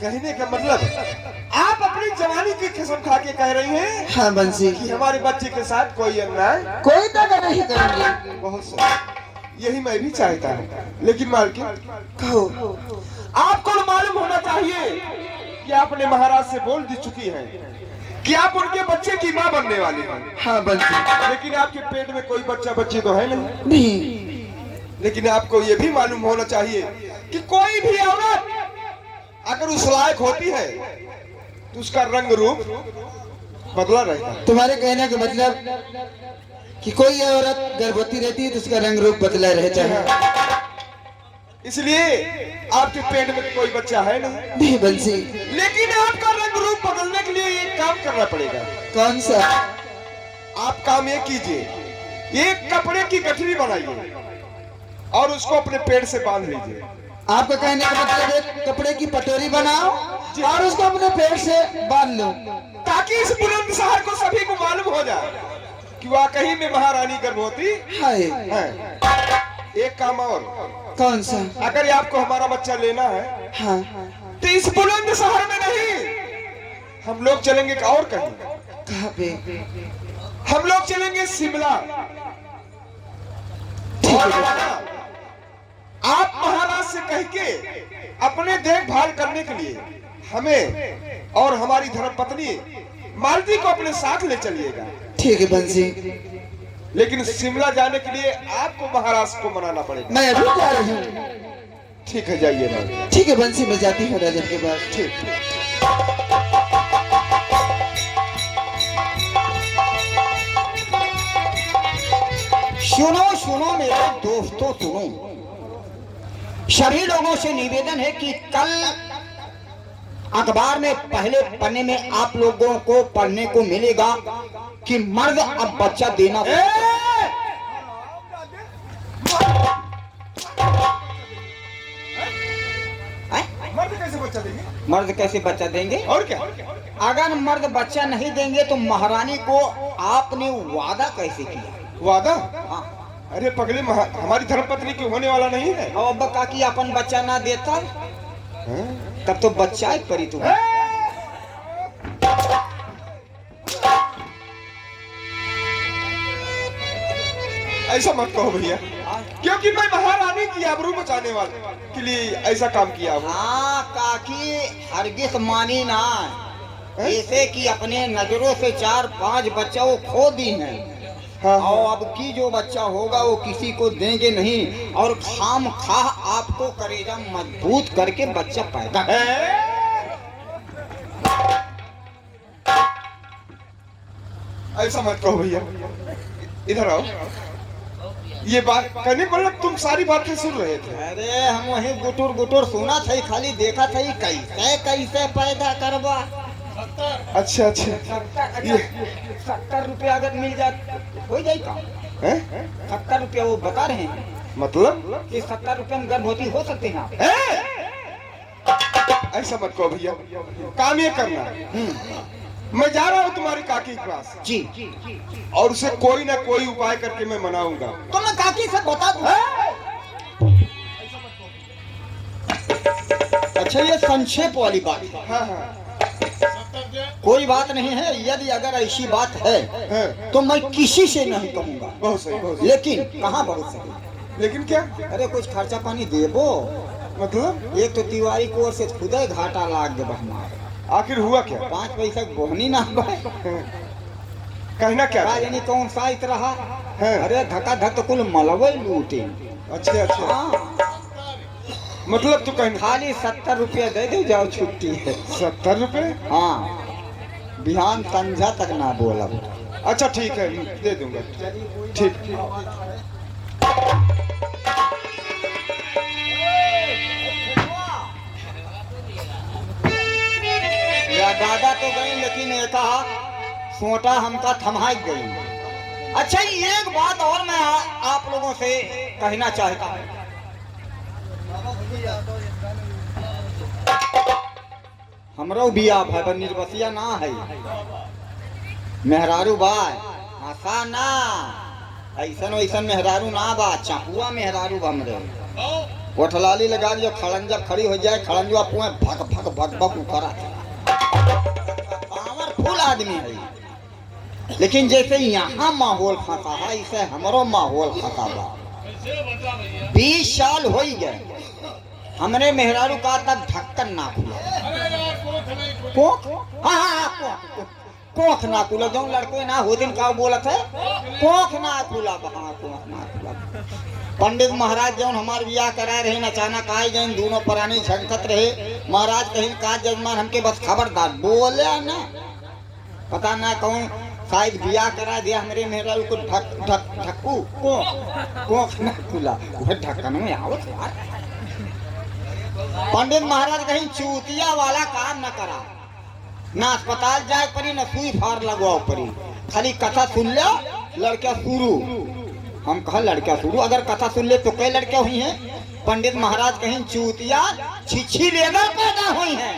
कहने का मतलब आप अपनी जवानी की कसम खा के कह रही हैं हाँ बंसी, कि हमारे बच्चे के साथ कोई अन्याय कोई दगा नहीं करेंगे। बहुत सही, यही मैं भी चाहता हूँ। लेकिन मालकिन कहो। आपको मालूम होना चाहिए कि आपने महाराज से बोल दी चुकी है कि आप उनके बच्चे की माँ बनने वाली हैं। हाँ बंसी। लेकिन आपके पेट में कोई बच्चा बच्ची तो है नहीं। नहीं। लेकिन आपको ये भी मालूम होना चाहिए कि कोई भी औरत अगर उस लायक होती है तो उसका रंग रूप बदला रहता है। तुम्हारे कहने का मतलब कि कोई औरत गर्भवती रहती है तो उसका रंग रूप बदला रहता है। इसलिए आपके पेट में कोई बच्चा है नहीं बंसी। लेकिन आपका रंग रूप बदलने के लिए एक काम करना पड़ेगा। कौन सा? आप काम ये कीजिए, एक कपड़े की गठरी बनाइए और उसको अपने पेट से बांध लीजिए। आपका कहने का मतलब एक कपड़े की पटोरी बनाओ और उसको अपने पेट से बांध लो, ताकि इस बुलंदशहर को सभी को मालूम हो जाए कि वाकई में महारानी गर्भवती है। एक काम और। कौन सा? अगर आपको हमारा बच्चा लेना है हाँ। तो इस बुलंदशहर में नहीं, हम लोग चलेंगे और कहीं। कहाँ पे? हम लोग चलेंगे शिमला। ठीक और है। आप महाराज से कह के अपने देखभाल करने के लिए हमें और हमारी धर्मपत्नी मालती को अपने साथ ले चलिएगा। ठीक है बंसी। लेकिन शिमला जाने के लिए आपको महाराज को मनाना पड़ेगा। मैं अभी जा रही हूँ। ठीक है, जाइए ना। ठीक है बंसी, मैं जाती हूँ राजन के पास। ठीक। सुनो सुनो मेरे दोस्तों, सुनो। सभी लोगों से निवेदन है कि कल अखबार में पहले पन्ने में आप लोगों को पढ़ने को मिलेगा कि मर्द अब बच्चा देना। मर्द कैसे बच्चा देंगे? मर्द कैसे बच्चा देंगे? और क्या? अगर मर्द बच्चा नहीं देंगे तो महारानी को आपने वादा कैसे किया? वादा? हाँ। अरे पगले, हमारी धर्मपत्नी की होने वाला नहीं है। और अब का कि अपन बच्चा ना देता हैं? तब तो बच्चा ही परी तुम। ऐसा मत कहो भैया, क्योंकि मैं महारानी की आबरू बचाने वाले के लिए ऐसा काम किया हूँ। हाँ काकी हरगिज मानी ना, ऐसे कि अपने नजरों से 4-5 बच्चा वो खो दी है। हाँ, और अब की जो बच्चा होगा वो किसी को देंगे नहीं, और खाम खा आपको करेगा मजबूत करके बच्चा पैदा। ऐसा मत कहो भैया, इधर आओ। ये बात कहने पर तुम सारी बातें सुन रहे थे। अरे हम वही गुटुर गुटुर सुना था, खाली देखा था कैसे कैसे पैदा करवा। अच्छा अच्छा, 70 रुपया अगर मिल जाए हो जाएगा। हैं? 70 रुपया वो बता रहे हैं मतलब कि 70 रुपये में गर्भवती हो सकते हैं आप। ऐसा मत कहो भैया, काम ये करना। मैं जा रहा हूँ तुम्हारी काकी के पास जी। और उसे कोई ना कोई उपाय करके मैं मनाऊंगा। तो मैं काकी से बता दूं। अच्छा ये संक्षेप वाली बात है। हाँ हाँ कोई बात नहीं है, यदि अगर ऐसी बात है हाँ। तो मैं किसी से नहीं कहूंगा। बहुत सही, बहुत सही। लेकिन कहाँ बहुत सही। लेकिन क्या अरे कुछ खर्चा पानी देबो। मतलब? एक तो तिवारी को ओर से खुदा घाटा लाग गए हमारे। आखिर हुआ क्या? 5 पैसा बोहनी ना भाई। कहना क्या था? यानी कौन सा इत रहा। हाँ। अरे धक्का धक तो कुल मलवे लूटे। अच्छा अच्छा, हाँ। मतलब तू कहना खाली 70 रुपया दे दे, जाओ छुट्टी है। 70 रुपए? हाँ बिहान संझा तक ना बोला। अच्छा ठीक है, दे दूंगा। ठीक। या दादा तो गई, लेकिन एक सोटा हमका थमाई गई। अच्छा एक बात और मैं आप लोगों से कहना चाहता हूँ। हमरो बिया भाई निर्बसिया ना है, मेहरारू बाय आसा ना, ऐसन वैसन मेहरारू ना बा, चाहुआ मेहरारू हमरे। वो ठलाली लगा जो खड़ंजा खड़ी हो जाए, खड़ंजवा पुए भग भग भग भग उखड़ा पावरफुल आदमी है। लेकिन जैसे यहाँ माहौल फंसा है, इसे हमारो माहौल फंसा बा। 20 साल हो ही गए हमरे मेहरारू का तक ढक्कन ना खुला। कोख? हाँ, कोख ना खुला। जो लड़के ना हो दिन का बोलत है कोख ना खुला। हाँ, कोख ना खुला। पंडित महाराज जौन हमार बियाह कराए रहे, अचानक आए गए, दोनों प्राणी झंकत रहे। महाराज कहीं का जजमान हमके बस खबरदार बोले ना, पता ना कौन शायद बियाह करा दिया हमरे मेहरारू को। ढक्कू कोख ना खुला, वह ढक्कन में आवत यार। पंडित महाराज कहीं चूतिया वाला काम न करा, ना अस्पताल जाए परी, न सुई फार लगवाओ परी, खाली कथा सुन लो। लड़कियां शुरू, हम कहा लड़कियां शुरू, अगर कथा सुन ले तो कई लड़कियां हुई हैं। पंडित महाराज कहीं चूतिया छिछी लेदर पैदा हुई हैं।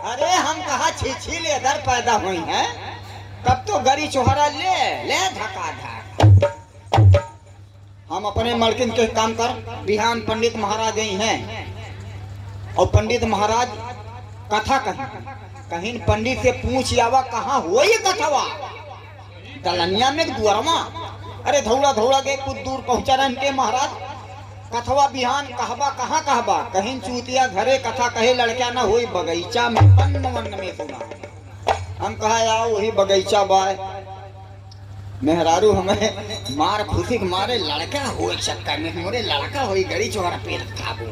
अरे हम कहा छिछी लेदर पैदा हुई हैं, तब तो गरी चोहरा ले धका धक। हम अपने मलकिन के काम कर, बिहान पंडित महाराज ही हैं और पंडित महाराज कथा कहीं पंडित से पूछ आवा कहाँ हो ये कथवा। दलनिया में दुआरमा, अरे धौड़ा धौड़ा के कुछ दूर पहुंचा रहे के महाराज। कथवा बिहान कहबा कहाँ कहबा, कहीं चूतिया घरे कथा कहे लड़किया न हुई बगीचा में वन में सुना। हम कहा आओ वही बगीचा बाय। मेहरारू हमें मार खुशी के मारे लड़का हो चक्कर में, मोरे लड़का हो गड़ी चोहरा पेट खाबू।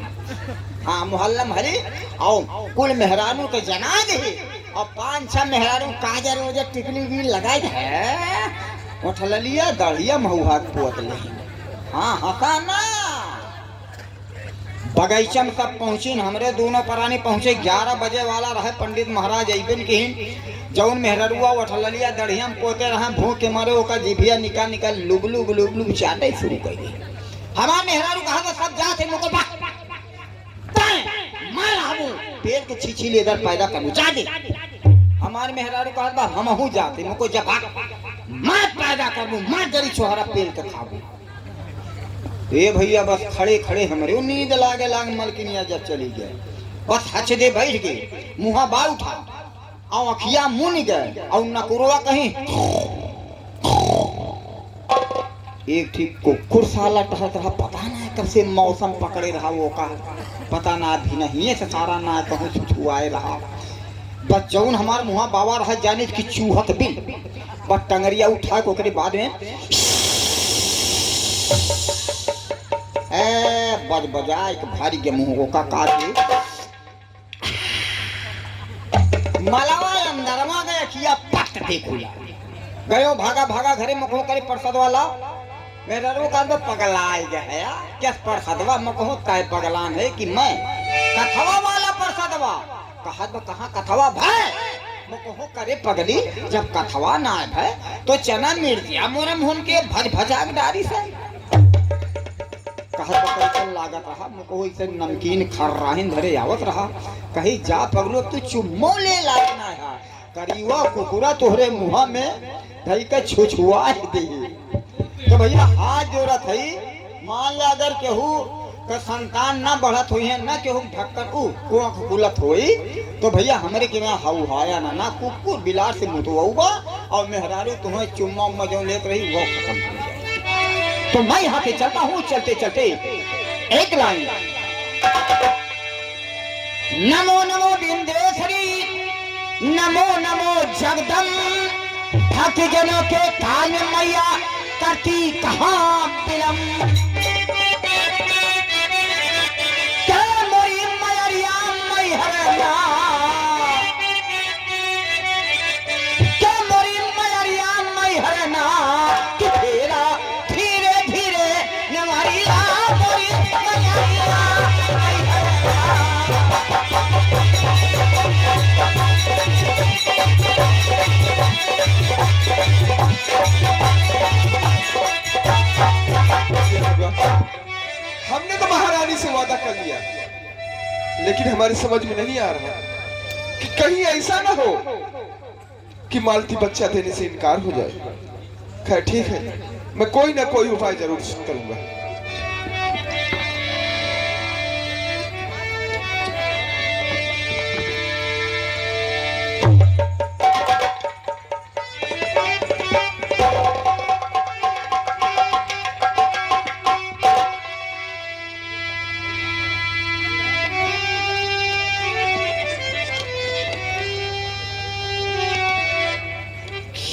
हाँ, मोहल्ला हरी आओ कुल मेहरारू के जना गई और 5-6 मेहरारू काजर वजह टिकली भी लगाई है। उठल लिया दड़िया महुआ पोत ले। हाँ हसाना बगीचा में सब पहुंची। हमरे दोनों प्राणी पहुंचे। 11 बजे वाला रहे पंडित महाराज अबन की। जौन मेहरुआ उठल लिया दड़िया में पोते रहे, भूख के मारे ओका जिभिया निकाल लुबलू गुलुबलू चाटे शुरू कर दी। हमार मेहरारू कहा तो सब जाते मुको बा मैं आबू पेड़ के छीछी लेदर पैदा करूं जा दे। हमारे मेहरारू कहा बा हम हूं जाते मुको जब मैं पैदा करूं, मैं जरी छोहरा पेड़ के खाबू। ए भैया बस खड़े खड़े हमरे नींद लागे मलकिनिया जब चली गए, बस हच दे बैठ गए, मुहा बा उठा और अखिया मुन गए और नकुरवा कहीं एक ठीक कुकुर साला टहत रहा। पता ना कब से मौसम पकड़े रहा वो का, पता ना भी नहीं से सारा ना कहूँ छुआए रहा। बस जौन हमार मुहा बाबा रहा जाने की चूहत बिल, बस टंगरिया उठा को करे बाद में बज बजा एक भारी के मुंह का काटे मलावा अंदरमा गया किया पट के खुला गयो भागा भागा घरे मको करे प्रसाद वाला। मेरा रो का तो पगलाए गया क्या प्रसादवा मको काय पगलान है कि मैं कथवा वाला प्रसादवा कहाँ कथवा भाई मको करे पगली। जब कथवा ना है तो चना मिर्चिया मोरम हुन के भज भजाक डारी से कहा तो कैसे लागत रहा मुको इसे नमकीन खर्राहिन धरे आवत रहा। कहीं जा पगलो तू चुम्मो ले लाना है करीवा कुकुरा तोहरे मुहा में धई के छुछुआ दे। तो भैया हाथ जोड़त है, मान ला अगर केहू का संतान ना बढ़त हुई है ना केहू ढक्कन कोख खुलत होई तो भैया हमरे के में हाउ हाया ना कुकुर बिलार से मुतवाऊबा और मेहरारू तुम्हें चुम्मा उम्मा जो लेत रही वो खत्म हो जाए। तो मैं यहाँ पे चलता हूँ, चलते चलते एक लाइन नमो नमो बिंदेश्वरी, नमो नमो जगदम, भक्त जनों के कान मैया करती कहाँ विलम्ब। क्या मोरी मैया मैहरना, क्या मोरी मैया मैहरना कि तेरा धीरे धीरे नवरिया मोरी मैया हमने तो महारानी से वादा कर लिया, लेकिन हमारी समझ में नहीं आ रहा कि कहीं ऐसा ना हो कि मालती बच्चा देने से इनकार हो जाए। खैर ठीक है, मैं कोई ना कोई उपाय जरूर करूंगा।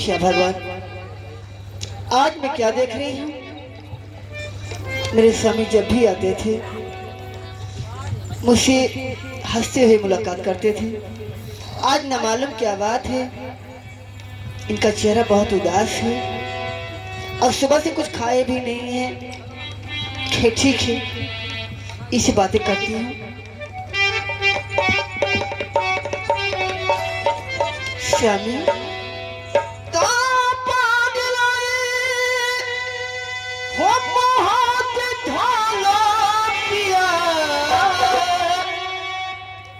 क्या भगवान, आज मैं क्या देख रही हूँ। मेरे स्वामी जब भी आते थे मुझसे हंसते हुए मुलाकात करते थे। आज न मालूम क्या बात है, इनका चेहरा बहुत उदास है और सुबह से कुछ खाए भी नहीं है। ठीक है, इसी बातें करती हूँ। स्वामी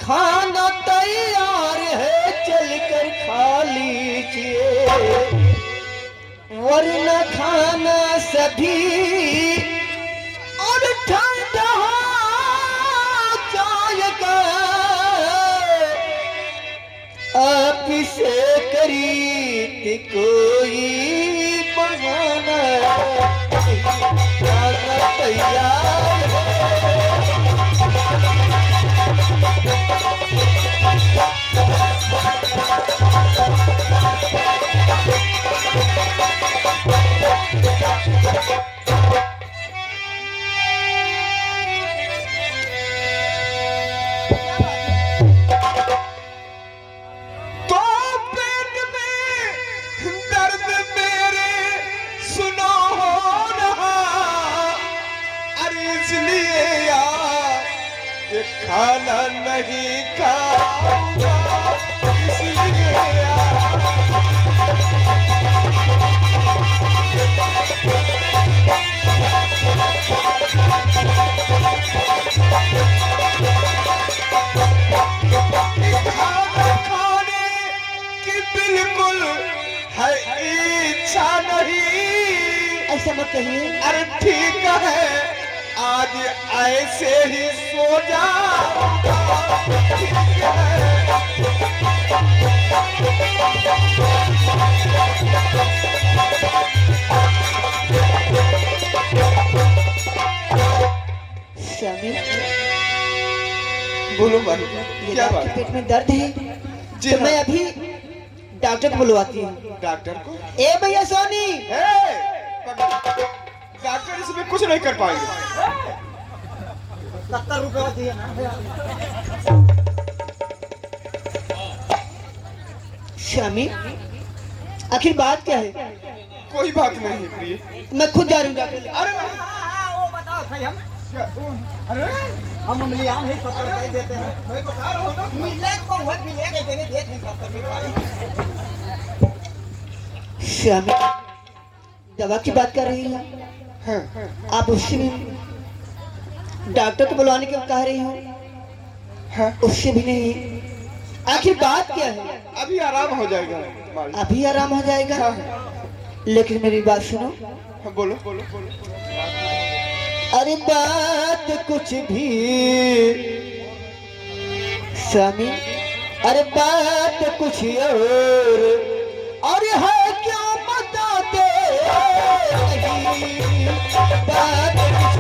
खाना तैयार है, चलकर खा लीजिए, वरना खाना सभी और ठंडा जाएगा। आप से करी कोई बहाना, खाना तैयार है। खाना नहीं खाऊंगा इसलिए खाना खाने की बिल्कुल है इच्छा नहीं। ऐसा मत कहिए। अरे ठीक है, आज ऐसे ही सो जाऊंगा। ठीक है। स्वामी बोलो भाई, ये क्या आपके बात? पेट में दर्द है जी तो हाँ। मैं अभी डॉक्टर को बुलवाती हूँ। डॉक्टर को? ए भैया सोनी, डॉक्टर इसमें कुछ नहीं कर पाएंगे। 70 रुपये दिए ना। स्वामी आखिर बात क्या है? कोई बात नहीं है प्रिय। मैं खुद जा रही हूँ डॉक्टर। अरे वो बताओ सही हम अरे हम मिलियान है 70 रुपये देते हैं। मैं बता रहा हूँ ना, मिलने को बहुत मिलेगा, देने देते हैं 70 रुपये। स्वामी दवा की बात कर रही हैं आप, उससे भी डॉक्टर को बुलवाने को कह रही हो, उससे भी नहीं। आखिर बात क्या है? अभी आराम हो जाएगा मालिक। अभी आराम हो जाएगा, लेकिन मेरी बात सुनो। बोलो बोलो बोलो। अरे बात कुछ भी स्वामी, अरे बात कुछ और है क्यों बताते नहीं, बात कुछ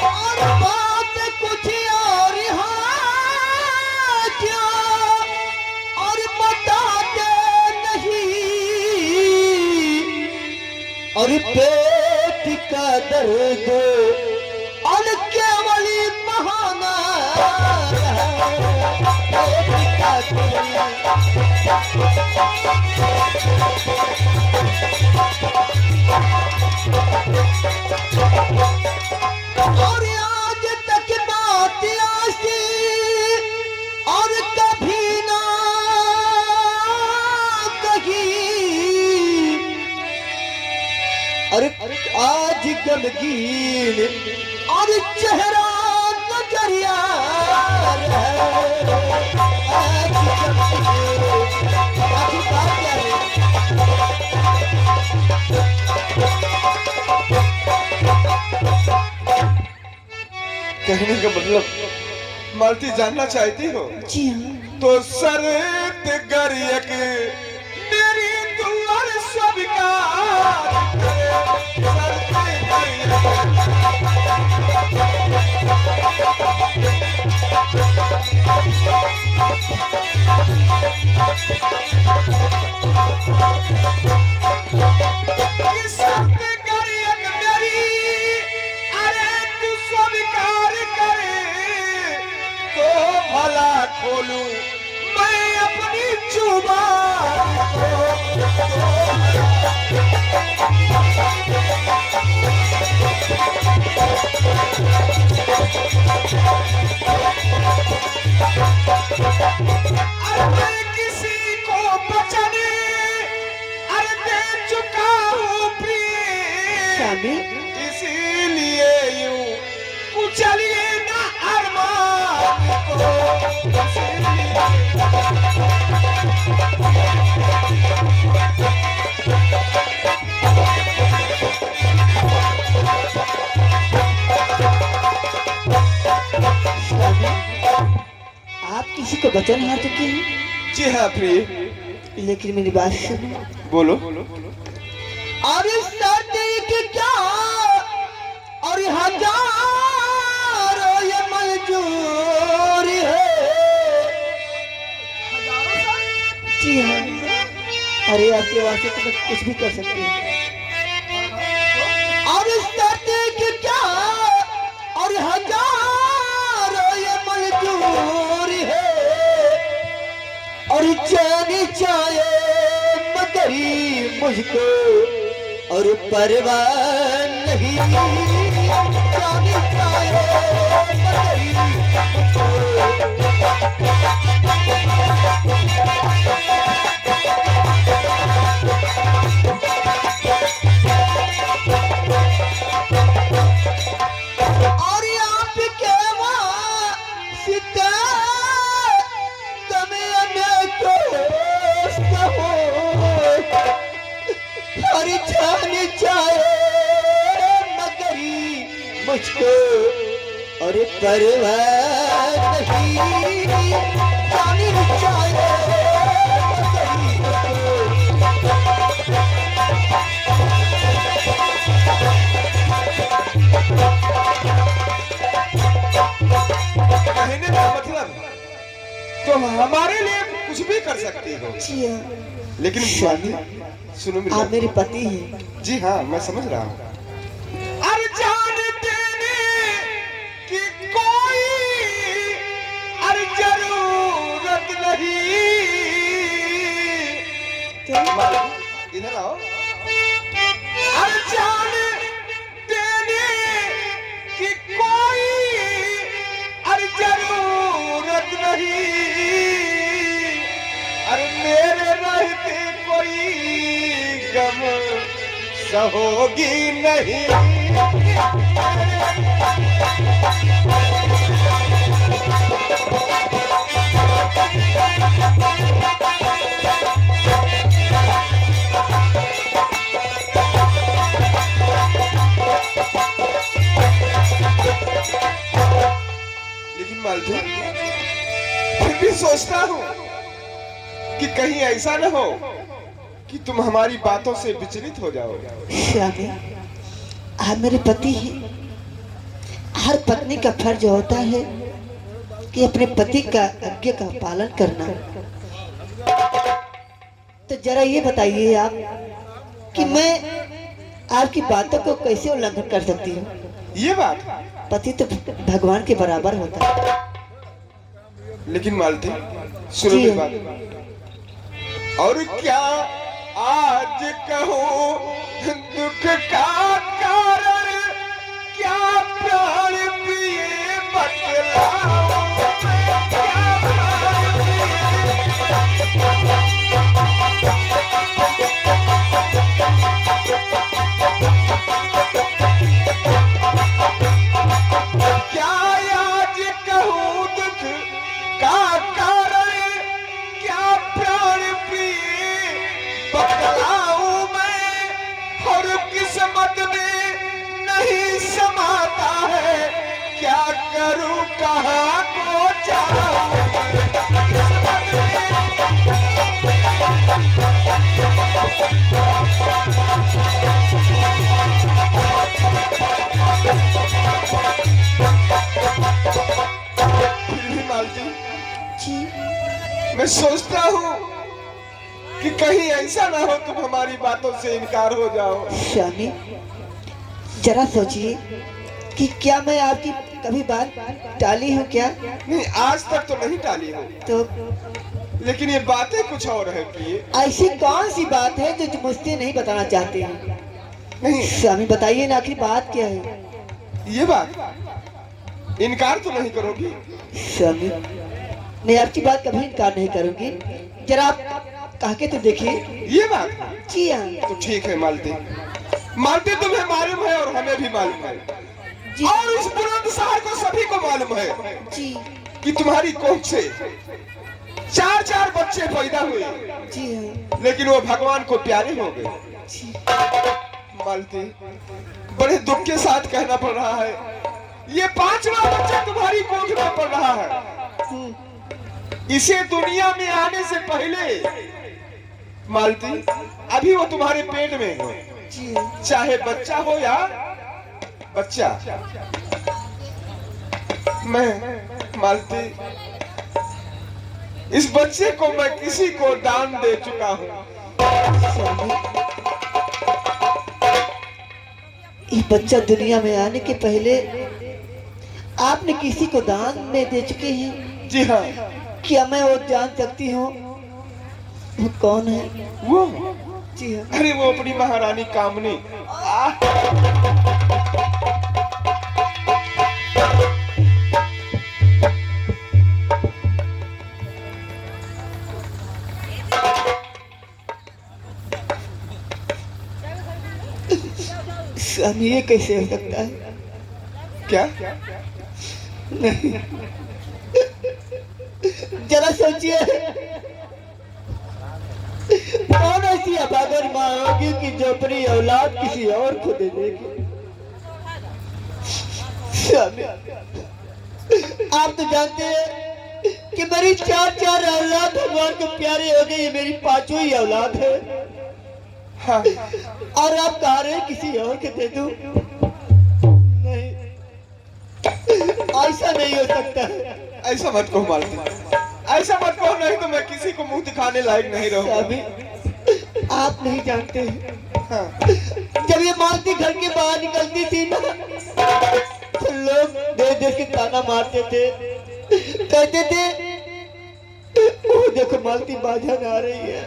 और बात कुछ और है क्या, और बताते नहीं, और पेट का दर्द और केवल बहाना पेट का और आज तक बात ऐसी और कभी ना कही, अरे आज गमगीन और चेहरा नजरिया आज गमगीन। आखिर बात क्या है? कहने का मतलब मालती जानना चाहती हो? जी हाँ। तो शर्त गरियक मेरी दुआर स्वीकार करे, शर्त खोलूं मैं अपनी जुबान अरे मैं किसी को वचन अरे दे चुका हूँ प्रिय स्वामी इसीलिए यूं कुचलिए ना अरमान को आप किसी को वचन हार चुके हैं, जी हाँ प्रिय लेकिन मेरी बात सुनो। बोलो और इस धरती की क्या और हजारों ये मजदूर है। जी हाँ, अरे आपके वास्ते तो मैं कुछ भी कर सकती हूँ। और इस धरती की क्या और हजारों ये मजदूर है। और जानी चाहे मगर मुझको और परवाह नहीं। जानी चाहे मगर मुझको और आपके वास्ते तुम्हें अनेको हो और जान चाहे मगर मुझको और परवाह नहीं। जान चाहे मगर मुझको कहने का मतलब तुम हमारे लिए कुछ भी कर सकती हो, जी हाँ, लेकिन स्वामी सुनो मेरी आप बात। मेरे पति हैं। जी हाँ मैं समझ रहा हूँ। अरे जान देने की कोई अरे जरूरत नहीं। इधर आओ। अरे जान देने की कोई अरे जरूरत नहीं। अरे मेरे रहते कोई गम सहोगी नहीं। लेकिन मालती फिर भी सोचता हूँ कि कहीं ऐसा न हो कि तुम हमारी बातों से विचलित हो जाओ। स्वामी आप मेरे पति हैं। हर पत्नी का फर्ज होता है कि अपने पति का आज्ञा का पालन करना। तो जरा ये बताइए आप कि मैं आपकी बातों को कैसे उल्लंघन कर सकती हूँ। ये बात पति तो भगवान के बराबर होता है। लेकिन मालती सुनो जी। मेरी बात। और क्या आज कहूँ दुख का कारण क्या प्राण प्रिय बतलाऊं मैं, क्या प्राण क्या आज कहूँ दुख का कारण क्या प्राण प्रिय बतलाऊं मैं। और किस्मत में नहीं समाता है क्या करूं कहाँ को जाऊं मैं। किस्मत में जी मैं सोचता हूँ कि कहीं ऐसा ना हो तुम हमारी बातों से इनकार हो जाओ। स्वामी, जरा सोचिए कि क्या मैं आपकी कभी बात टाली हूँ क्या? नहीं, आज तक तो नहीं टाली हो, तो लेकिन ये बातें कुछ और है कि ऐसी कौन सी बात है जो मुझसे नहीं बताना चाहते हैं? नहीं, स्वामी बताइए ना, आखिर बात क्या है? ये बात इनकार तो नहीं करोगी? स्वामी, मैं आपकी बात कभी इनकार नहीं करूंगी। जरा आप कह के तो देखिए। ये बात जी हाँ। तो ठीक है मालती, मालती तुम्हें मालूम है और हमें भी मालूम है जी और इस बुलंदशहर को सभी को मालूम है जी कि तुम्हारी कोख से चार चार बच्चे पैदा हुए, जी हाँ लेकिन वो भगवान को प्यारे हो गए। जी। मालती, बड़े दुख के साथ कहना पड़ रहा है, ये पांचवा बच्चा तुम्हारी कोख में पड़ रहा है। इसे दुनिया में आने से पहले मालती, अभी वो तुम्हारे पेट में है, जी हाँ। चाहे बच्चा हो या बच्चा। मैं मालती, इस बच्चे को मैं किसी को दान दे चुका हूँ। स्वामी, ये बच्चा दुनिया में आने के पहले आपने किसी को दान में दे चुके हैं? जी हाँ। क्या मैं वो जान सकती हूँ वो कौन है? वो, जी हाँ। अरे वो अपनी महारानी कामनी। स्वामी, ये कैसे हो सकता है? क्या? नहीं, जरा सोचिए, कौन ऐसी अभागन माँ होगी कि जो अपनी औलाद किसी और को दे देगी? स्वामी, आप तो जानते हैं कि मेरी चार चार औलाद भगवान को प्यारे हो गई, ये मेरी पांचों ही औलाद है। हाँ। और आप कह रहे हैं किसी और के दे दूं? नहीं, ऐसा नहीं हो सकता है। ऐसा मत कहो मालती, ऐसा मत कहो, नहीं तो मैं किसी को मुंह दिखाने लायक नहीं रहूंगा। अभी आप नहीं जानते हैं, हाँ। जब ये मालती घर के बाहर निकलती थी ना, तो लोग देख देख के ताना मारते थे, कहते थे वो देखो मालती बाजन आ रही है।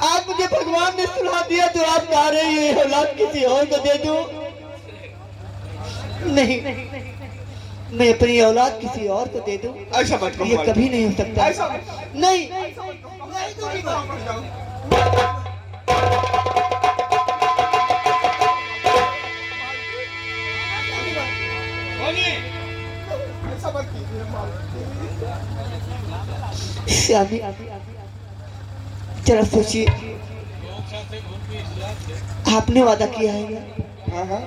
आज मुझे भगवान ने सुना दिया तो आप कह रही है औलाद किसी और को दे दूं? नहीं, मैं अपनी औलाद किसी और को दे दूं, ऐसा मत कहो ये मालती। कभी नहीं हो सकता। ऐसा नहीं, ऐसा मत कीजिए मालती। श्यामी, जरा सोचिए, आपने वादा किया है ना? हाँ हाँ।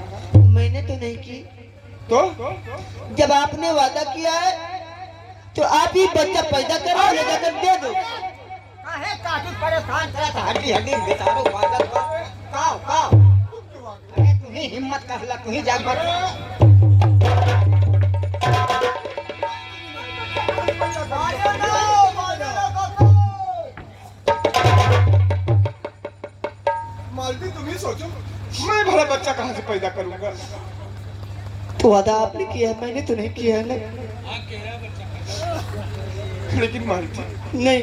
मैंने तो नहीं की। तो जब आपने वादा किया है तो आप ही बच्चा पैदा करो, ले जाकर दे दो। काहे काटी परेशान करत हड्डी हड्डी बेचारो वादत बा काओ अरे तू ही हिम्मत कहला, तू ही जाग बर मालती, तुम ही सोचो, मैं भला बच्चा कहाँ से पैदा करूंगा? तो वादा आपने किया है, मैंने तो नहीं किया है ना। लेकिन मालती, नहीं,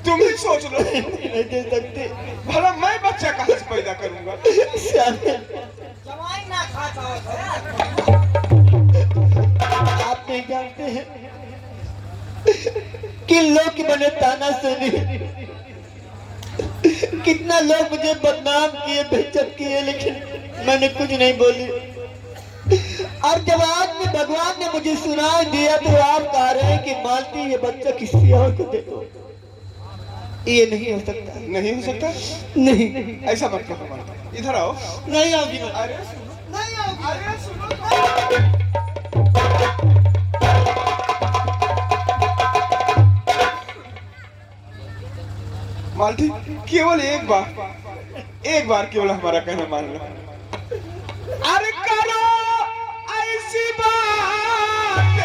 तुम ही सोच लो, नहीं दे सकते। भला मैं बच्चा कहाँ से पैदा करूंगा? श्यामी, जवाई ना खाता आप नहीं जानते हैं कि लोग की मैंने ताना सुनी, कितना लोग मुझे बदनाम किए, बेइज्जत किए, लेकिन मैंने कुछ नहीं बोली। और जब आज में भगवान ने मुझे सुना दिया तो आप कह रहे हैं कि मालती ये बच्चा किसी और को दे दो। ये नहीं हो सकता। नहीं हो सकता? नहीं, ऐसा मत कहो मालती, इधर आओ। नहीं होगी। अरे सुनो, नहीं आओगी। अरे सुनो, मालती, केवल एक बार केवल हमारा कहना मान लो। अरे करो ऐसी बात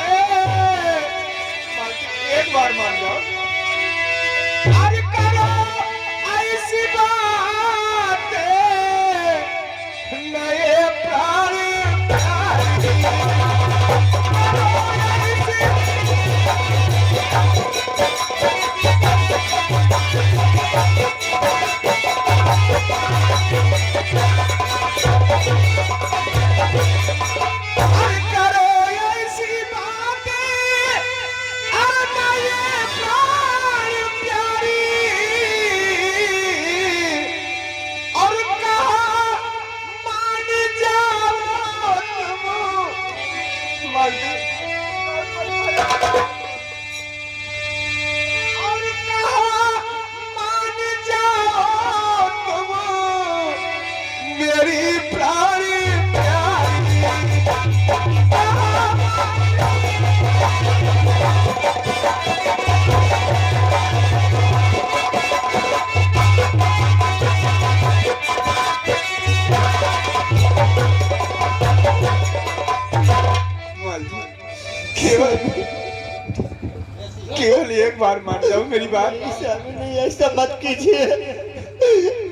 केवल एक बार मान जाओ मेरी बात। स्वामी नहीं, ऐसा मत कीजिए,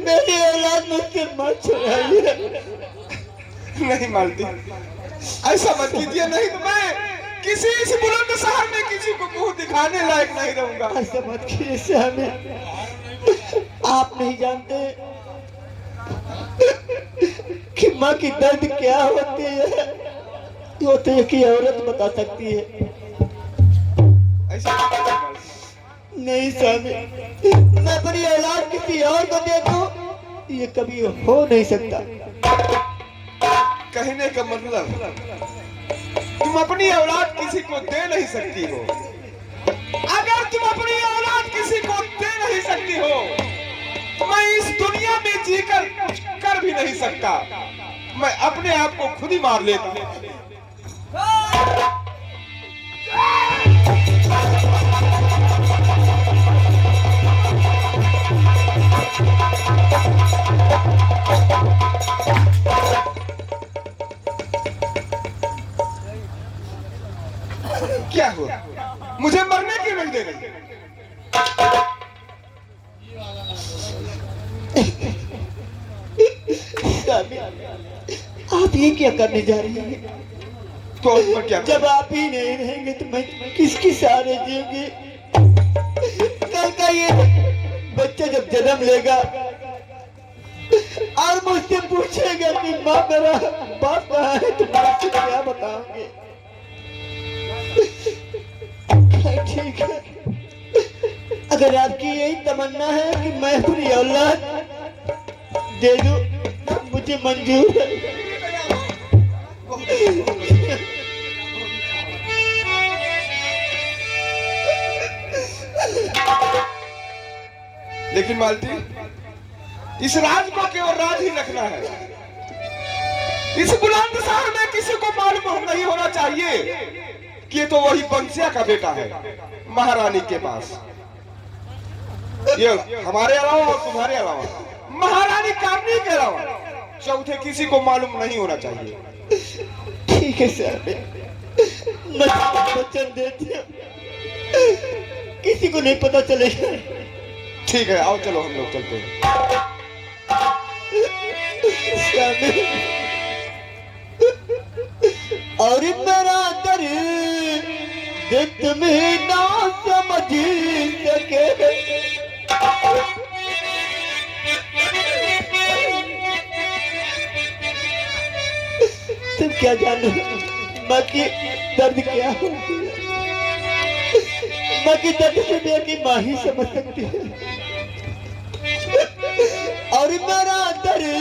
मेरी औलाद मुझसे मत छुड़ाइए। नहीं मालती, ऐसा मत कीजिए, नहीं तो मैं किसी इस बुलंद शहर में किसी को मुंह दिखाने लायक नहीं रहूंगा। ऐसा मत कीजिए स्वामी, आप नहीं जानते कि माँ की दर्द क्या होती है, वो तो एक ही औरत बता सकती है। ऐसा नहीं स्वामी, मैं अपनी औलाद किसी और को दे दूं, ये कभी हो नहीं सकता। कहने का मतलब तुम अपनी औलाद किसी को दे नहीं सकती हो। अगर तुम अपनी औलाद किसी को दे नहीं सकती हो, मैं इस दुनिया में जीकर कुछ कर भी नहीं सकता। मैं अपने आप को खुद ही मार लेता हूं। क्या हुआ? मुझे मरने क्यों नहीं दे रही? आप ये क्या करने जा रही हैं? तो मैं क्या जब आप ही नहीं रहेंगे तो मैं किसकी सहारे जीऊंगी? कल का ये बच्चा जब जन्म लेगा और मुझसे पूछेगा कि माँ मेरा बाप कहाँ है, तो मैं आपसे क्या बताऊंगी? ठीक है, अगर आपकी यही तमन्ना है कि मैं अपनी औलाद दे दूं, मुझे मंजूर है। लेकिन मालती, इस राज को केवल राज ही रखना है। इस बुलंद शहर में किसी को मालूम नहीं होना चाहिए कि ये तो वही बंसिया का बेटा है, महारानी के पास। ये हमारे अलावा और तुम्हारे अलावा, महारानी कामनी के अलावा चौथे किसी को मालूम नहीं होना चाहिए। ठीक है सर, मैं वचन देती हूँ, किसी को नहीं पता चलेगा। ठीक है, आओ चलो हम लोग चलते हैं। और मेरा दर्द तुम्हें ना समझ सके, तुम क्या जानो माँ की दर्द क्या होती है? माँ की दर्द से मेरी माँ ही समझ सकती है। और मेरा दर्द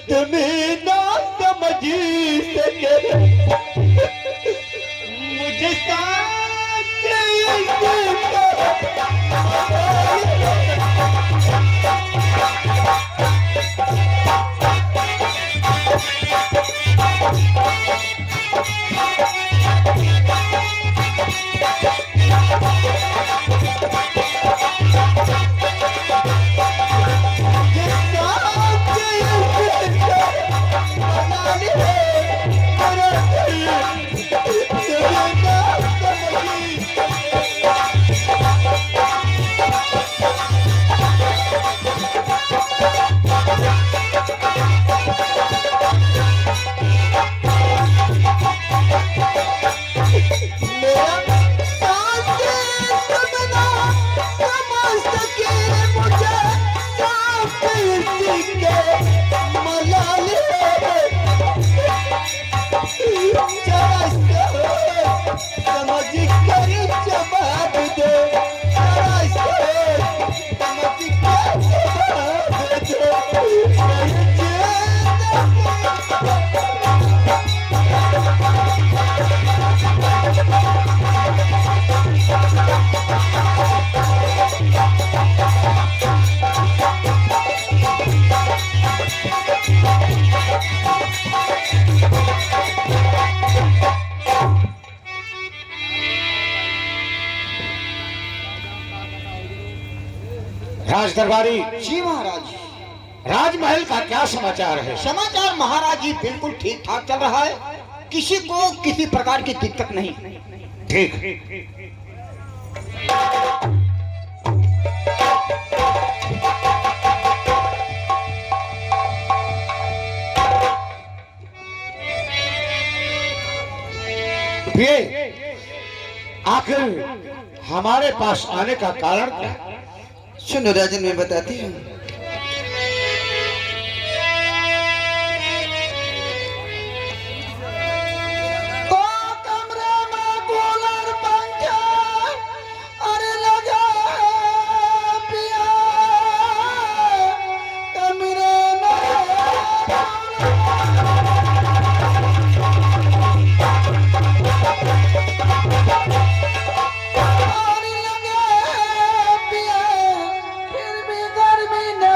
तुम्हें ना समझ सके, मुझे राज दरबारी जी महाराज। राजमहल का क्या समाचार है? समाचार महाराज जी बिल्कुल ठीक ठाक चल रहा है, किसी को किसी प्रकार की दिक्कत नहीं। ठीक। ये आखिर हमारे पास आने का कारण क्या है? सुनो राजन, मैं बताती हूँ।